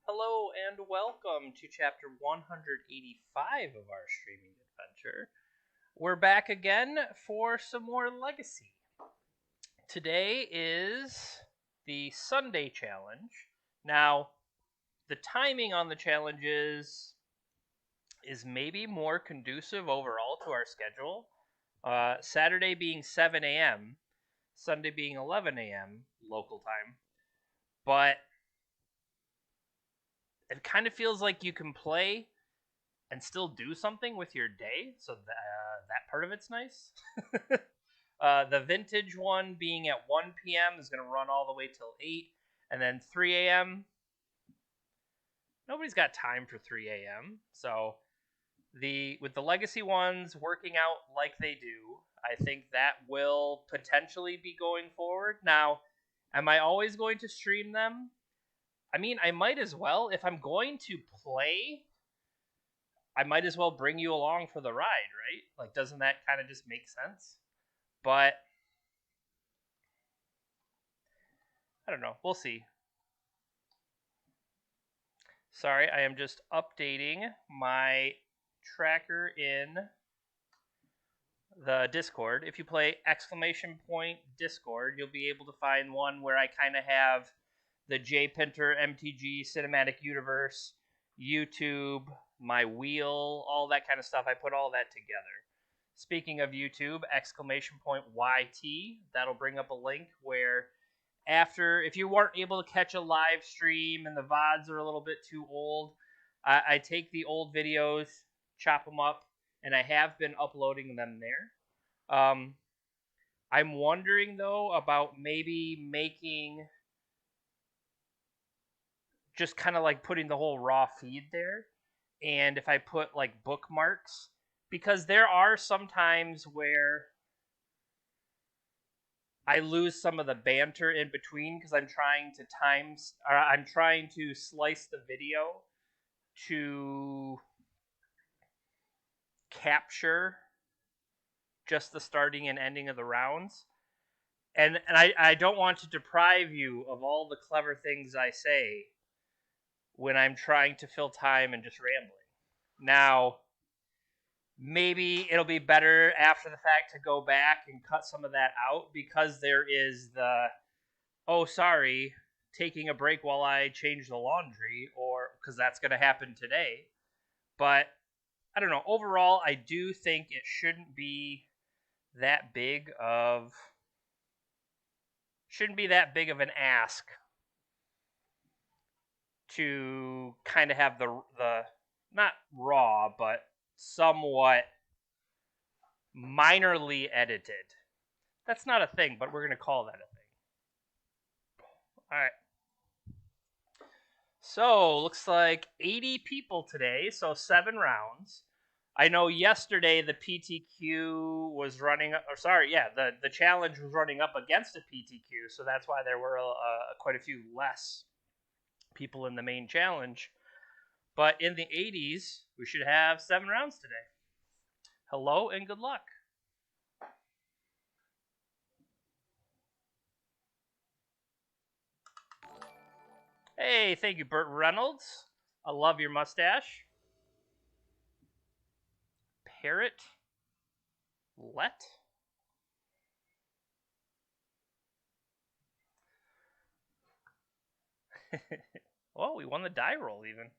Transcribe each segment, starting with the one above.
Hello and welcome to chapter 185 of our streaming adventure. We're back again for some more Legacy. Today is the Sunday challenge. Now, the timing on the challenges is maybe more conducive overall to our schedule. Saturday being 7 a.m., Sunday being 11 a.m. local time. But it kind of feels like you can play and still do something with your day. So that part of it's nice. The vintage one being at 1 p.m. is going to run all the way till 8. And then 3 a.m. Nobody's got time for 3 a.m. So with the legacy ones working out like they do, I think that will potentially be going forward. Now, am I always going to stream them? I mean, I might as well. If I'm going to play, I might as well bring you along for the ride, right? Like, doesn't that kind of just make sense? But I don't know. We'll see. Sorry, I am just updating my tracker in the Discord. If you play !Discord, you'll be able to find one where I kind of have the J Pinter MTG Cinematic Universe, YouTube, my wheel, all that kind of stuff. I put all that together. Speaking of YouTube, !YT, that'll bring up a link where if you weren't able to catch a live stream and the VODs are a little bit too old, I take the old videos, chop them up, and I have been uploading them there. I'm wondering, though, about maybe making just kind of like putting the whole raw feed there. And if I put like bookmarks, because there are some times where I lose some of the banter in between because I'm trying to slice the video to capture just the starting and ending of the rounds. And I don't want to deprive you of all the clever things I say when I'm trying to fill time and just rambling. Now, maybe it'll be better after the fact to go back and cut some of that out because there is oh, sorry, taking a break while I change the laundry, or because that's going to happen today. But I don't know. Overall, I do think it shouldn't be that big of an ask to kind of have the not raw but somewhat minorly edited. That's not a thing, but we're going to call that a thing. All right. So, looks like 80 people today, so 7 rounds. I know yesterday the PTQ was running, or sorry, yeah, the challenge was running up against a PTQ, so that's why there were quite a few less people in the main challenge. But in the 80s, we should have 7 rounds today. Hello and good luck. Hey, thank you, Burt Reynolds. I love your mustache. Parrot Let? Oh, we won the die roll even.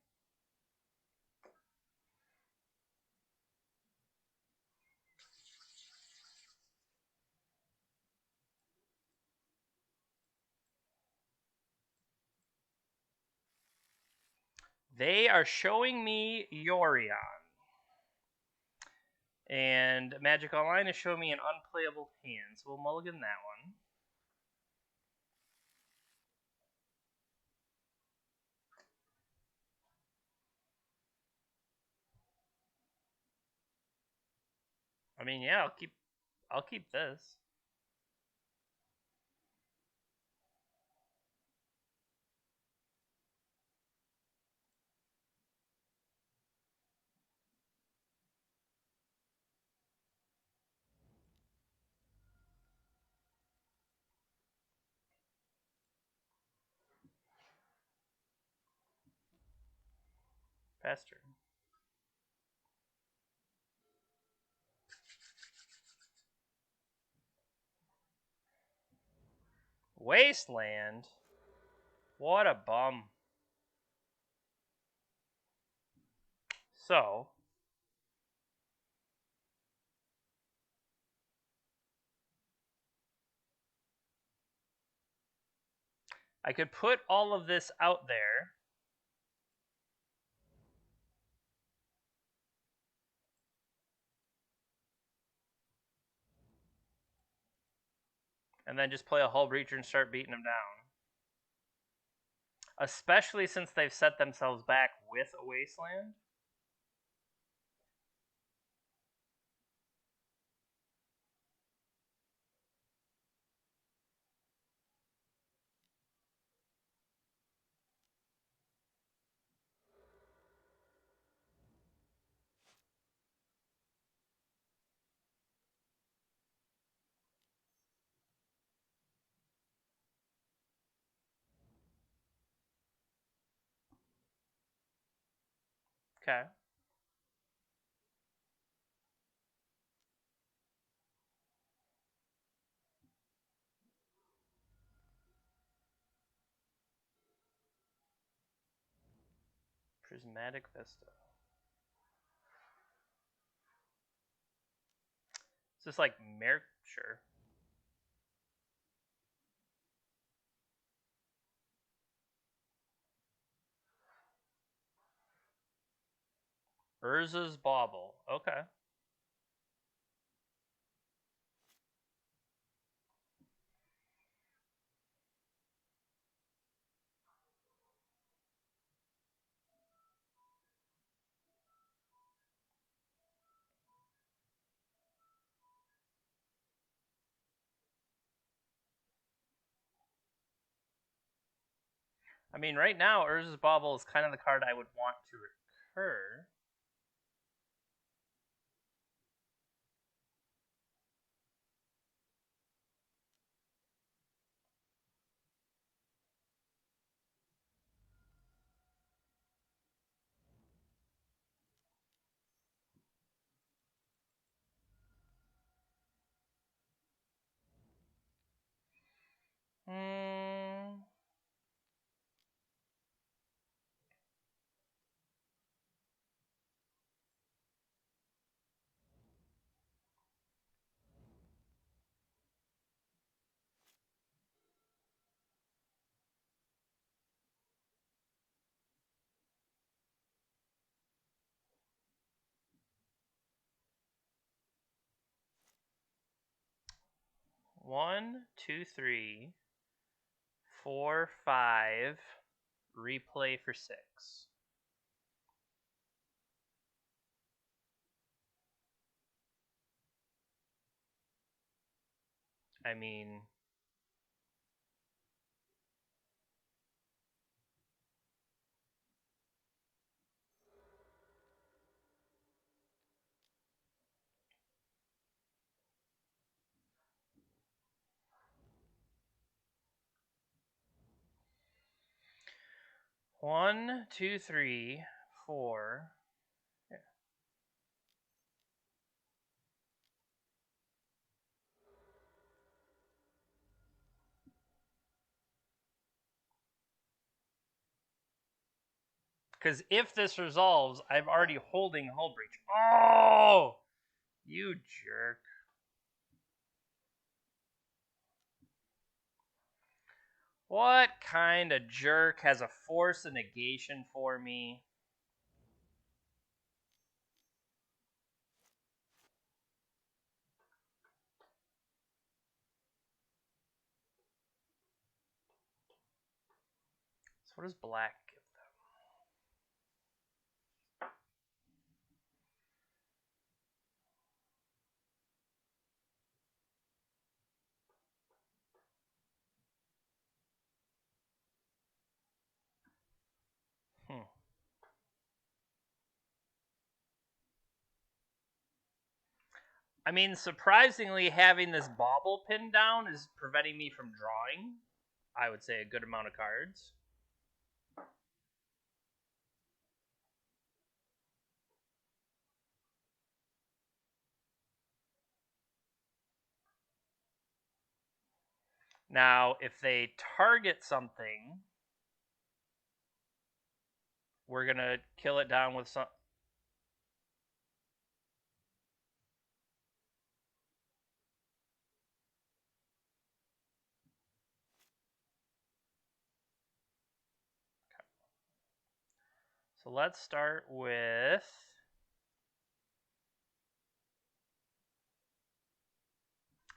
They are showing me Yorion. And Magic Online is showing me an unplayable hand, so we'll mulligan that one. I mean, yeah, I'll keep this. Faster. Wasteland? What a bum. So, I could put all of this out there. And then just play a Hull Breacher and start beating them down. Especially since they've set themselves back with a Wasteland. Okay. Prismatic Vista. Is this like Sure. Urza's Bauble. Okay. I mean, right now, Urza's Bauble is kind of the card I would want to recur. Hmm. One, two, three, 4, 5. Replay for 6. I mean, one, two, three, 4. Yeah. Because if this resolves, I'm already holding Hull Breach. Oh! You jerk. What kind of jerk has a force of negation for me? So what does black give them? I mean, surprisingly, having this bauble pinned down is preventing me from drawing, I would say, a good amount of cards. Now, if they target something, we're going to kill it down with some... So let's start with...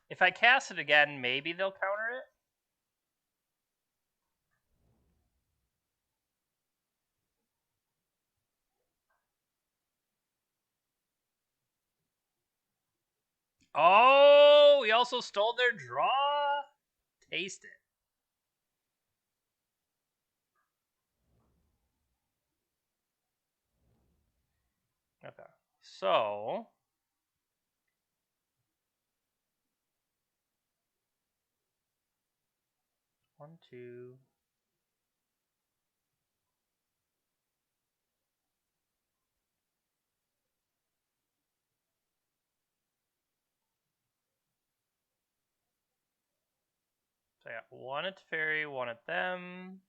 If I cast it again, maybe they'll counter it. Oh, we also stole their draw. Taste it. Okay. So... One, two... So I got one at Teferi, one at them.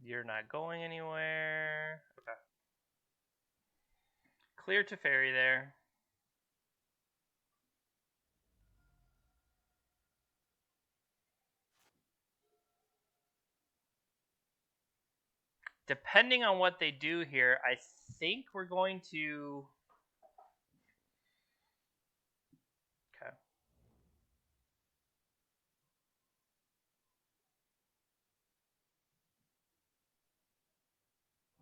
You're not going anywhere. Okay. Clear Teferi there. Depending on what they do here, I think we're going to... Okay.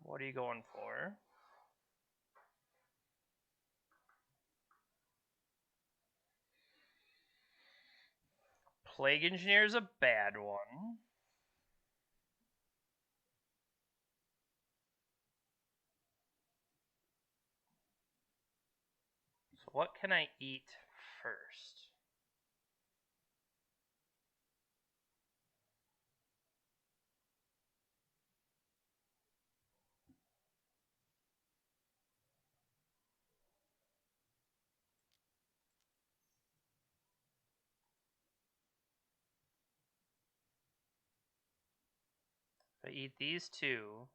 What are you going for? Plague Engineer is a bad one. So what can I eat first? If I eat these two...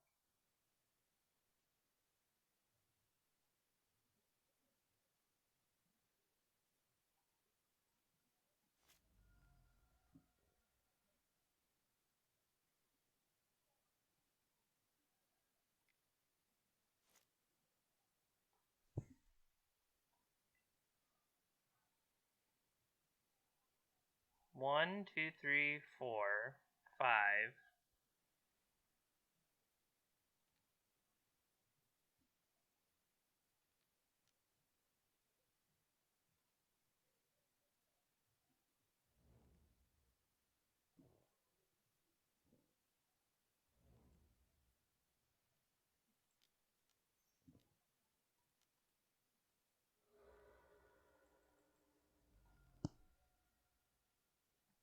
One, two, three, four, five.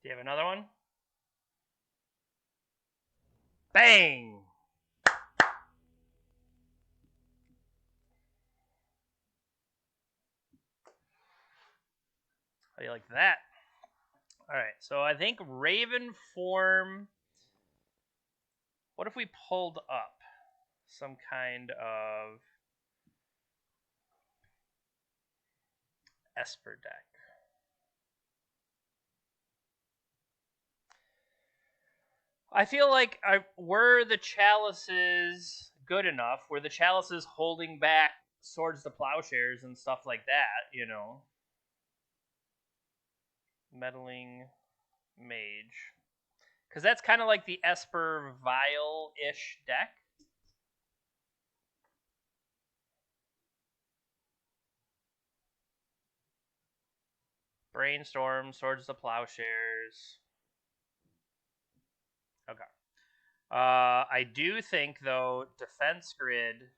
Do you have another one? Bang! How do you like that? Alright, so I think Raven form... What if we pulled up some kind of Esper deck? I feel like were the chalices good enough? Were the chalices holding back Swords to Plowshares and stuff like that, you know? Meddling Mage. Because that's kind of like the Esper Vile-ish deck. Brainstorm, Swords to Plowshares. Okay. I do think, though, Defense Grid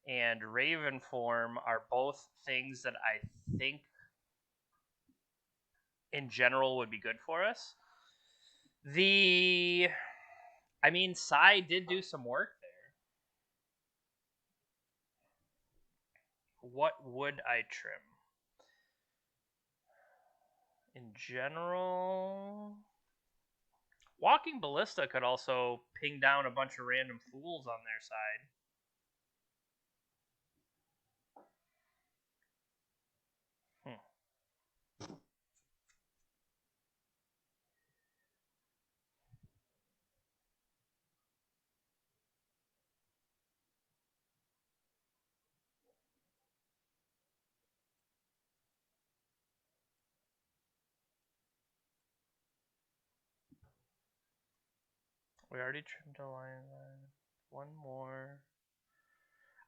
and Raven Form are both things that I think in general would be good for us. I mean, Sai did do some work there. What would I trim? in general, Walking Ballista could also ping down a bunch of random fools on their side. We already trimmed a line. One more.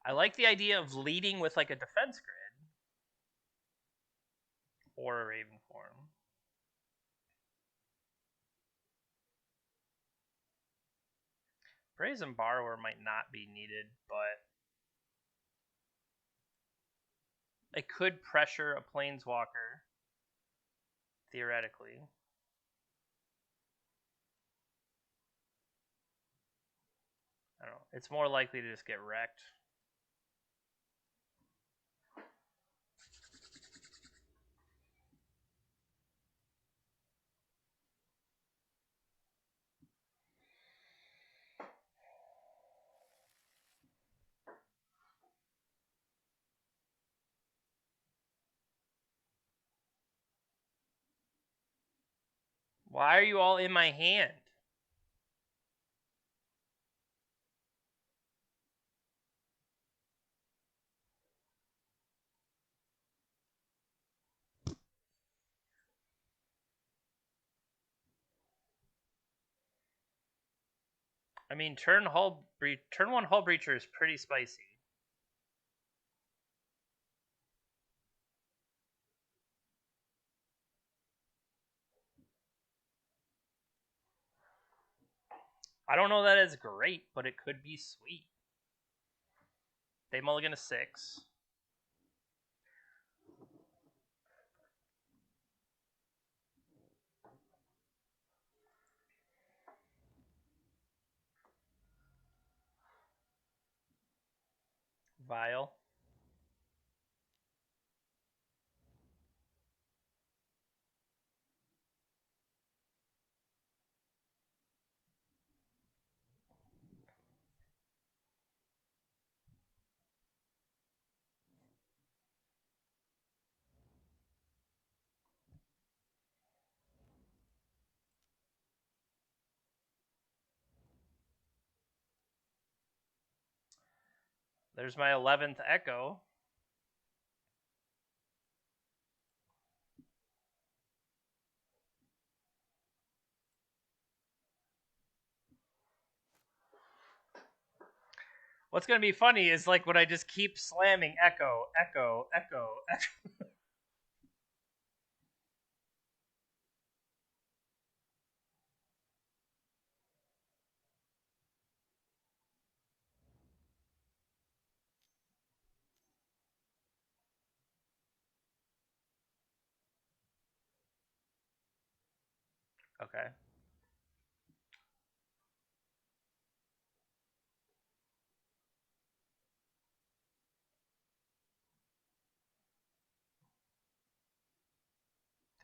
I like the idea of leading with like a defense grid. Or a Raven form. Brazen Borrower might not be needed, but it could pressure a Planeswalker, theoretically. I don't know. It's more likely to just get wrecked. Why are you all in my hand? I mean, turn 1 Hull Breacher is pretty spicy. I don't know that it's great, but it could be sweet. They mulligan a 6. Vile. There's my 11th Echo. What's going to be funny is like when I just keep slamming Echo, Echo, Echo, Echo. Okay.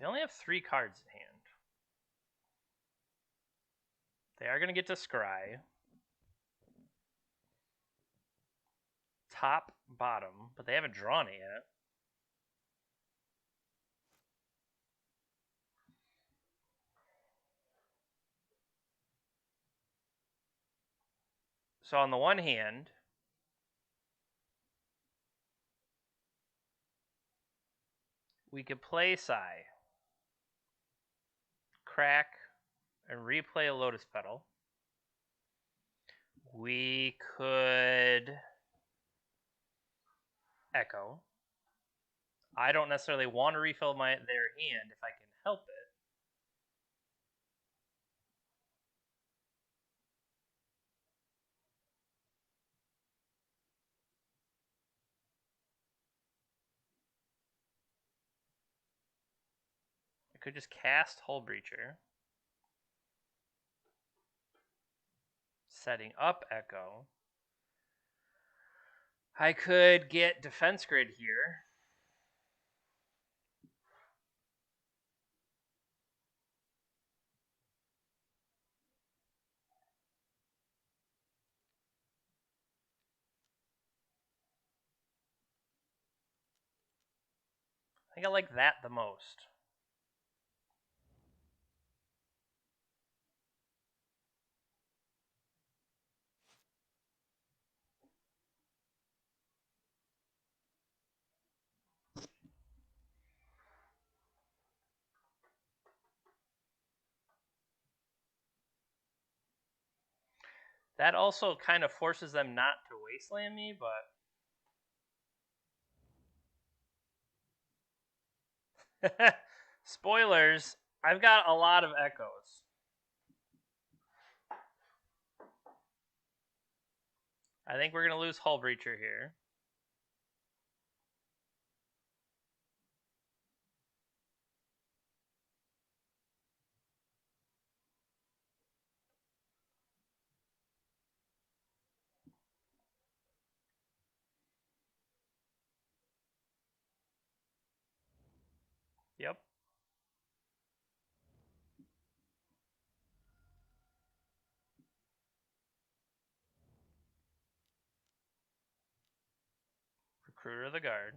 They only have 3 cards in hand. They are going to get to Scry. Top, bottom, but they haven't drawn it yet. So on the one hand, we could play Sai, crack, and replay a Lotus Petal. We could Echo. I don't necessarily want to refill their hand if I can help it. I could just cast Hull Breacher. Setting up Echo. I could get Defense Grid here. think I like that the most. That also kind of forces them not to wasteland me, but spoilers, I've got a lot of echoes. I think we're going to lose Hull Breacher here. Yep. Recruiter of the Guard.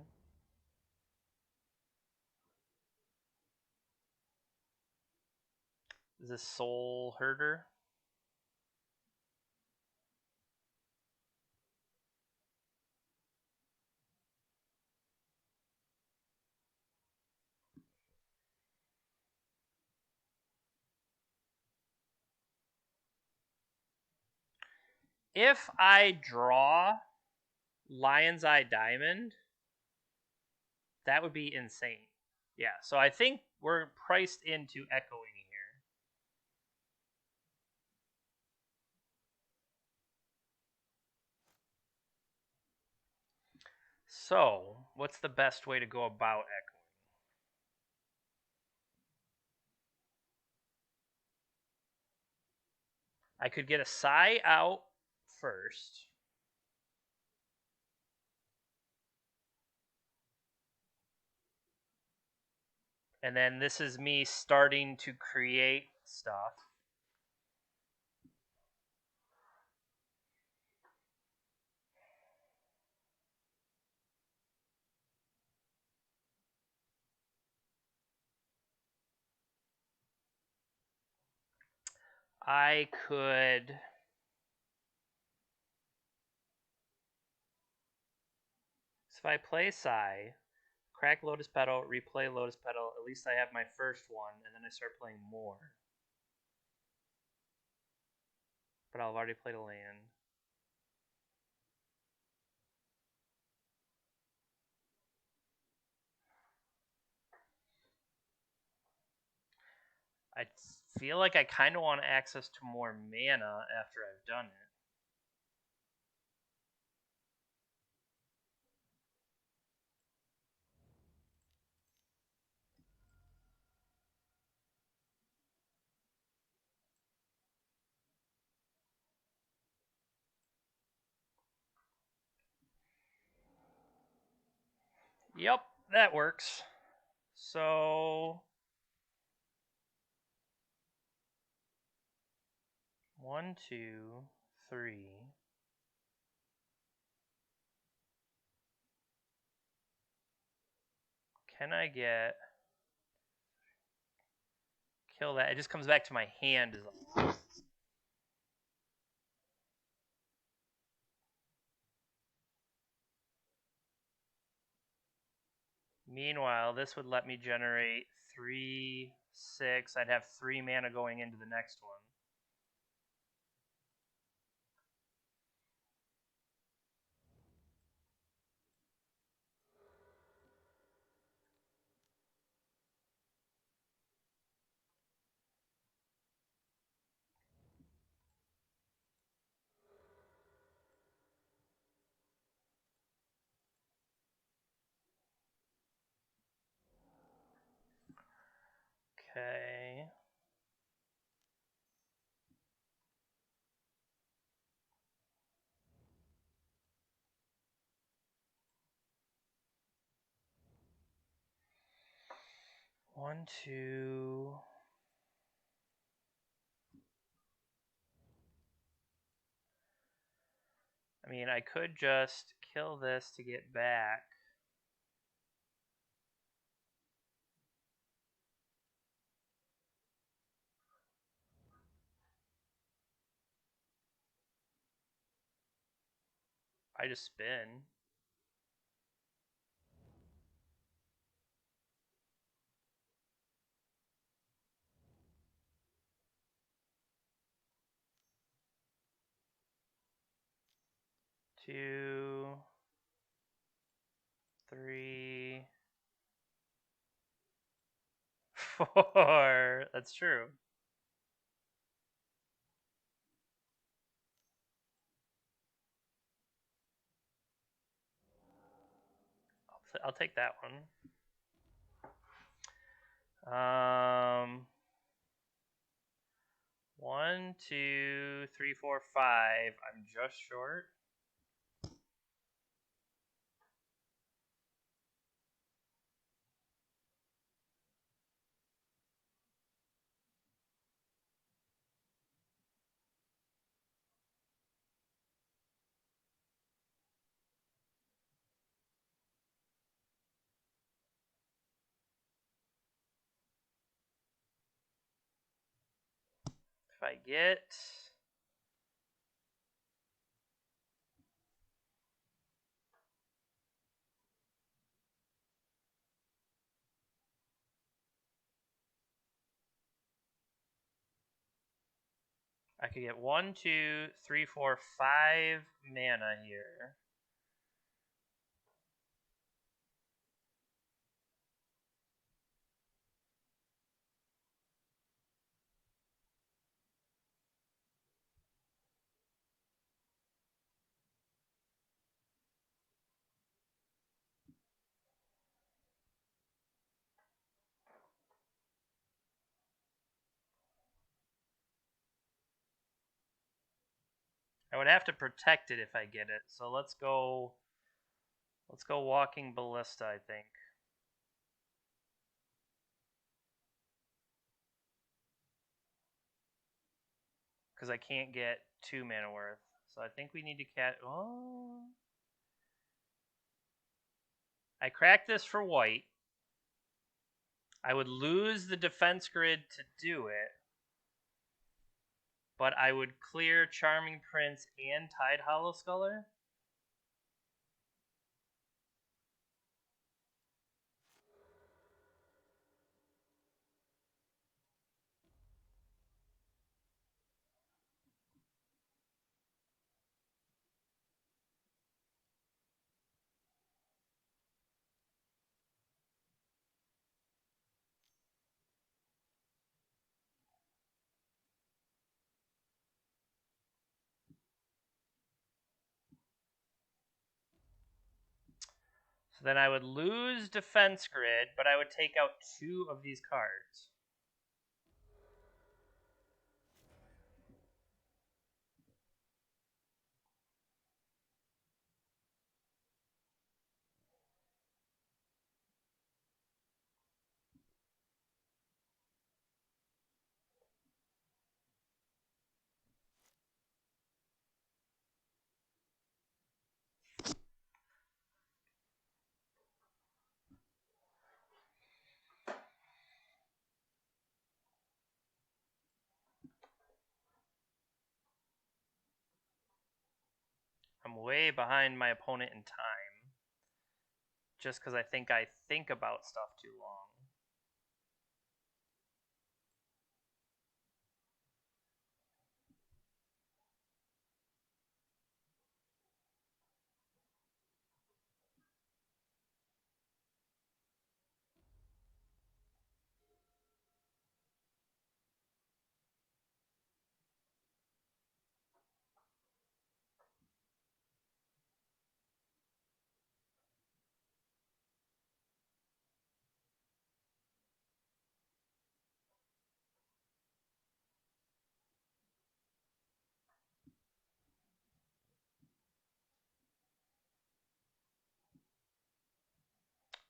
Is this Soul Herder? If I draw Lion's Eye Diamond, that would be insane. Yeah, so I think we're priced into echoing here. So, what's the best way to go about echoing? I could get a Psy out first. And then this is me starting to create stuff. I could... So if I play Psy, crack Lotus Petal, replay Lotus Petal, at least I have my first one, and then I start playing more. But I've already played a land. I feel like I kind of want access to more mana after I've done it. Yep, that works. So 1, 2, 3. Can I get... Kill that. It just comes back to my hand. Meanwhile, this would let me generate 3, 6. I'd have 3 mana going into the next one. Okay. One, two. I mean, I could just kill this to get back. I just spin. Two, three, four. That's true. I'll take that one. 1, 2, 3, 4, 5. I'm just short. If I get I could get 1, 2, 3, 4, 5 mana here. I would have to protect it if I get it. So let's go Walking Ballista, I think. Because I can't get 2 mana worth. So I think we need to I cracked this for white. I would lose the defense grid to do it. But I would clear Charming Prince and Tide Hollowsculler. So then I would lose defense grid, but I would take out 2 of these cards. I'm way behind my opponent in time. Just because I think about stuff too long.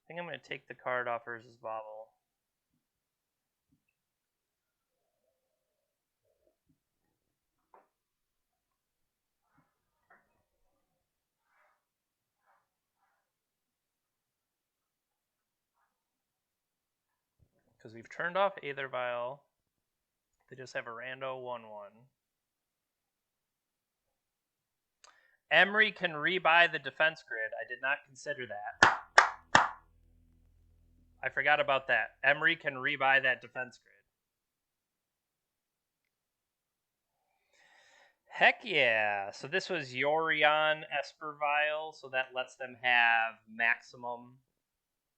I think I'm going to take the card off Urza's Bauble. Because we've turned off Aether Vial. They just have a rando 1/1. Emery can rebuy the defense grid. I did not consider that. I forgot about that. Emery can rebuy that defense grid. Heck yeah. So this was Yorion Espervile, so that lets them have maximum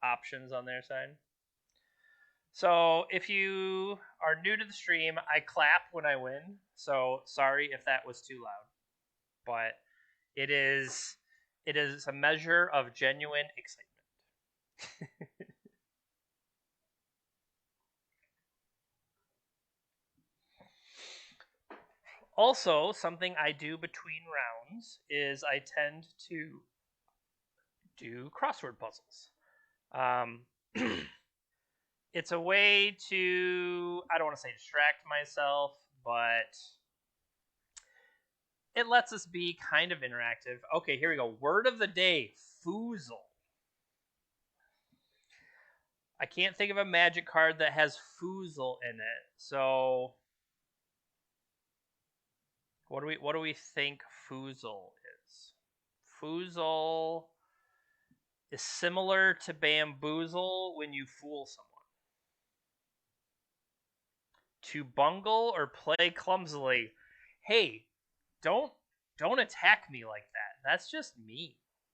options on their side. So if you are new to the stream, I clap when I win. So sorry if that was too loud. But it is a measure of genuine excitement. Also, something I do between rounds is I tend to do crossword puzzles. It's a way to, I don't want to say distract myself, but it lets us be kind of interactive. Okay, here we go. Word of the day, foozle. I can't think of a magic card that has foozle in it. So what do we think foozle is? Foozle is similar to bamboozle when you fool someone. To bungle or play clumsily. Hey, don't attack me like that. That's just me.